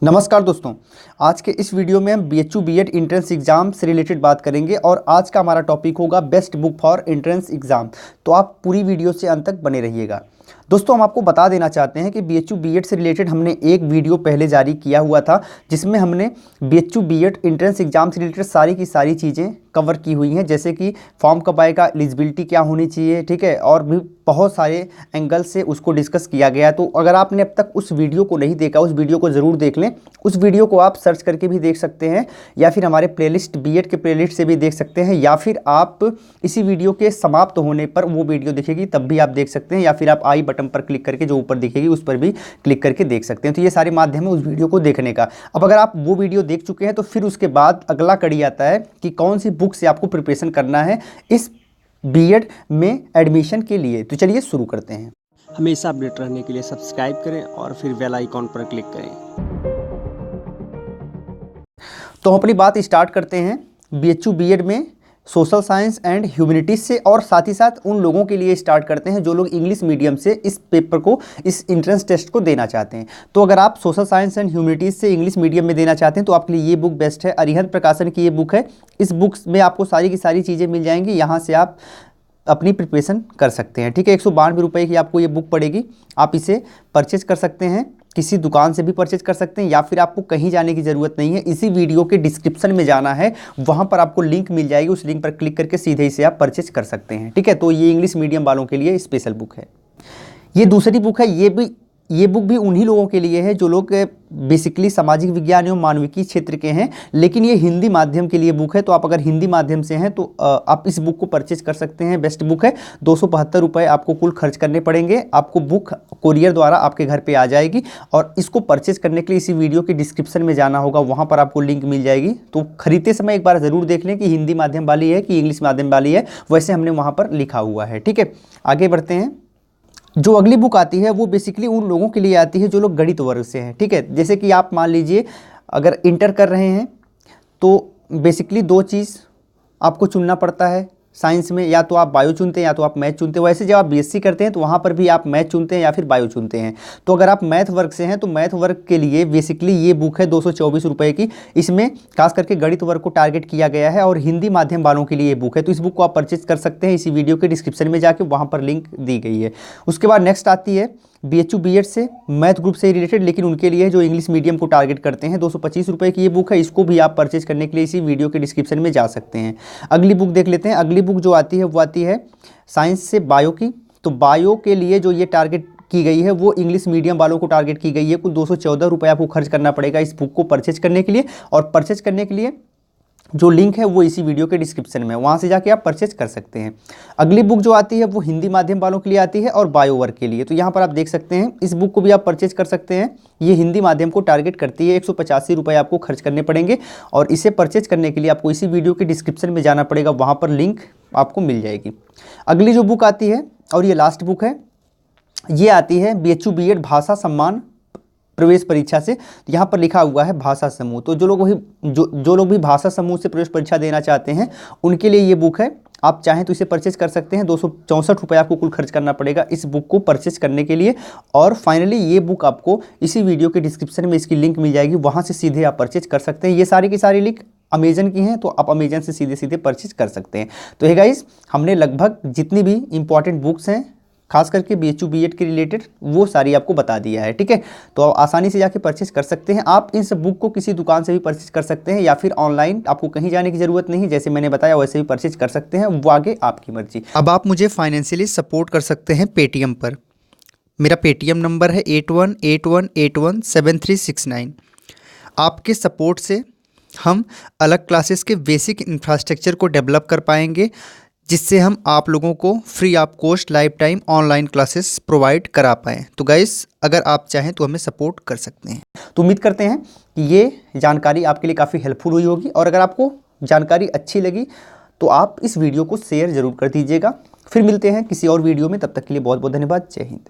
नमस्कार दोस्तों, आज के इस वीडियो में हम BHU B.ed एंट्रेंस एग्ज़ाम से रिलेटेड बात करेंगे और आज का हमारा टॉपिक होगा best book for entrance exam. तो आप पूरी वीडियो से अंत तक बने रहिएगा। दोस्तों, हम आपको बता देना चाहते हैं कि BHU B.ed से रिलेटेड हमने एक वीडियो पहले जारी किया हुआ था, जिसमें हमने BHU B.ed एंट्रेंस एग्ज़ाम से रिलेटेड सारी की सारी चीज़ें कवर की हुई हैं, जैसे कि फॉर्म कब आएगा, एलिजिबिलिटी क्या होनी चाहिए, ठीक है, और भी बहुत सारे एंगल से उसको डिस्कस किया गया है। तो अगर आपने अब तक उस वीडियो को नहीं देखा, उस वीडियो को ज़रूर देख लें। उस वीडियो को आप सर्च करके भी देख सकते हैं या फिर हमारे प्लेलिस्ट B.ed के प्लेलिस्ट से भी देख सकते हैं, या फिर आप इसी वीडियो के समाप्त होने पर वो वीडियो दिखेगी तब भी आप देख सकते हैं, या फिर आप आई बटन पर क्लिक करके जो ऊपर दिखेगी उस पर भी क्लिक करके देख सकते हैं। तो ये सारे माध्यम है उस वीडियो को देखने का। अब अगर आप वो वीडियो देख चुके हैं तो फिर उसके बाद अगला कड़ी आता है कि कौन सी बुक से आपको प्रिपरेशन करना है इस B.ed में एडमिशन के लिए। तो चलिए शुरू करते हैं। हमेशा अपडेट रहने के लिए सब्सक्राइब करें और फिर बेल आइकॉन पर क्लिक करें। तो हम अपनी बात स्टार्ट करते हैं BHU B.ed में सोशल साइंस एंड ह्यूमैनिटीज़ से, और साथ ही साथ उन लोगों के लिए स्टार्ट करते हैं जो लोग इंग्लिश मीडियम से इस पेपर को, इस एंट्रेंस टेस्ट को देना चाहते हैं। तो अगर आप सोशल साइंस एंड ह्यूमैनिटीज़ से इंग्लिश मीडियम में देना चाहते हैं तो आपके लिए ये बुक बेस्ट है। अरिहंत प्रकाशन की ये बुक है। इस बुक में आपको सारी की सारी चीज़ें मिल जाएंगी, यहाँ से आप अपनी प्रिपरेशन कर सकते हैं। ठीक है, 192 रुपये की आपको ये बुक पड़ेगी। आप इसे परचेज कर सकते हैं, किसी दुकान से भी परचेज कर सकते हैं, या फिर आपको कहीं जाने की ज़रूरत नहीं है। इसी वीडियो के डिस्क्रिप्शन में जाना है, वहाँ पर आपको लिंक मिल जाएगी। उस लिंक पर क्लिक करके सीधे ही से आप परचेज कर सकते हैं। ठीक है, तो ये इंग्लिश मीडियम वालों के लिए स्पेशल बुक है। ये दूसरी बुक है, ये बुक भी उन्हीं लोगों के लिए है जो लोग बेसिकली सामाजिक विज्ञान एवं मानविकी क्षेत्र के हैं, लेकिन ये हिंदी माध्यम के लिए बुक है। तो आप अगर हिंदी माध्यम से हैं तो आप इस बुक को परचेज कर सकते हैं। बेस्ट बुक है। 272 रुपये आपको कुल खर्च करने पड़ेंगे। आपको बुक कोरियर द्वारा आपके घर पे आ जाएगी, और इसको परचेज करने के लिए इसी वीडियो के डिस्क्रिप्शन में जाना होगा, वहाँ पर आपको लिंक मिल जाएगी। तो खरीदते समय एक बार ज़रूर देख लें कि हिंदी माध्यम वाली है कि इंग्लिश माध्यम वाली है, वैसे हमने वहाँ पर लिखा हुआ है। ठीक है, आगे बढ़ते हैं। जो अगली बुक आती है वो बेसिकली उन लोगों के लिए आती है जो लोग गणित वर्ग से हैं। ठीक है, जैसे कि आप मान लीजिए अगर इंटर कर रहे हैं तो बेसिकली दो चीज़ आपको चुनना पड़ता है साइंस में, या तो आप बायो चुनते हैं या तो आप मैथ चुनते हैं। वैसे जब आप BSc करते हैं तो वहाँ पर भी आप मैथ चुनते हैं या फिर बायो चुनते हैं। तो अगर आप मैथ वर्ग से हैं तो मैथ वर्ग के लिए बेसिकली ये बुक है 224 रुपये की। इसमें खास करके गणित वर्ग को टारगेट किया गया है, और हिंदी माध्यम वालों के लिए ये बुक है। तो इस बुक को आप परचेज कर सकते हैं इसी वीडियो के डिस्क्रिप्शन में जाके, वहाँ पर लिंक दी गई है। उसके बाद नेक्स्ट आती है BHU B.ed से मैथ ग्रुप से रिलेटेड, लेकिन उनके लिए जो इंग्लिश मीडियम को टारगेट करते हैं। 225 रुपये की ये बुक है। इसको भी आप परचेज करने के लिए इसी वीडियो के डिस्क्रिप्शन में जा सकते हैं। अगली बुक देख लेते हैं। अगली बुक जो आती है वो आती है साइंस से बायो की। तो बायो के लिए जो ये टारगेट की गई है वो इंग्लिश मीडियम वालों को टारगेट की गई है। कुल 214 रुपये आपको खर्च करना पड़ेगा इस बुक को परचेज करने के लिए, और परचेज करने के लिए जो लिंक है वो इसी वीडियो के डिस्क्रिप्शन में, वहाँ से जाके आप परचेज कर सकते हैं। अगली बुक जो आती है वो हिंदी माध्यम वालों के लिए आती है और बायो वर्ग के लिए। तो यहाँ पर आप देख सकते हैं इस बुक को भी आप परचेज कर सकते हैं। ये हिंदी माध्यम को टारगेट करती है। 185 रुपये आपको खर्च करने पड़ेंगे, और इसे परचेज करने के लिए आपको इसी वीडियो के डिस्क्रिप्शन में जाना पड़ेगा, वहाँ पर लिंक आपको मिल जाएगी। अगली जो बुक आती है, और ये लास्ट बुक है, ये आती है BHU B.ed भाषा सम्मान प्रवेश परीक्षा से। यहाँ पर लिखा हुआ है भाषा समूह। तो जो लोग भी भाषा समूह से प्रवेश परीक्षा देना चाहते हैं उनके लिए ये बुक है। आप चाहें तो इसे परचेज कर सकते हैं। 264 रुपये आपको कुल खर्च करना पड़ेगा इस बुक को परचेज करने के लिए। और फाइनली ये बुक आपको इसी वीडियो के डिस्क्रिप्शन में इसकी लिंक मिल जाएगी, वहाँ से सीधे आप परचेज कर सकते हैं। ये सारी की सारी लिंक अमेजन की हैं, तो आप अमेजन से सीधे सीधे परचेज कर सकते हैं। तो हे गाइस, हमने लगभग जितनी भी इंपॉर्टेंट बुक्स हैं खास करके BHU B.ed के रिलेटेड वो सारी आपको बता दिया है। ठीक है, तो आप आसानी से जाके परचेज कर सकते हैं। आप इस बुक को किसी दुकान से भी परचेज कर सकते हैं, या फिर ऑनलाइन, आपको कहीं जाने की ज़रूरत नहीं, जैसे मैंने बताया वैसे भी परचेज कर सकते हैं। वो आगे आपकी मर्जी। अब आप मुझे फाइनेंशियली सपोर्ट कर सकते हैं पेटीएम पर। मेरा पेटीएम नंबर है 8181817369। आपके सपोर्ट से हम अलग क्लासेस के बेसिक इंफ्रास्ट्रक्चर को डेवलप कर पाएंगे, जिससे हम आप लोगों को free of cost life time online classes provide करा पाएँ। तो गाइस, अगर आप चाहें तो हमें सपोर्ट कर सकते हैं। तो उम्मीद करते हैं कि ये जानकारी आपके लिए काफ़ी हेल्पफुल हुई होगी, और अगर आपको जानकारी अच्छी लगी तो आप इस वीडियो को शेयर ज़रूर कर दीजिएगा। फिर मिलते हैं किसी और वीडियो में, तब तक के लिए बहुत बहुत धन्यवाद। जय हिंद।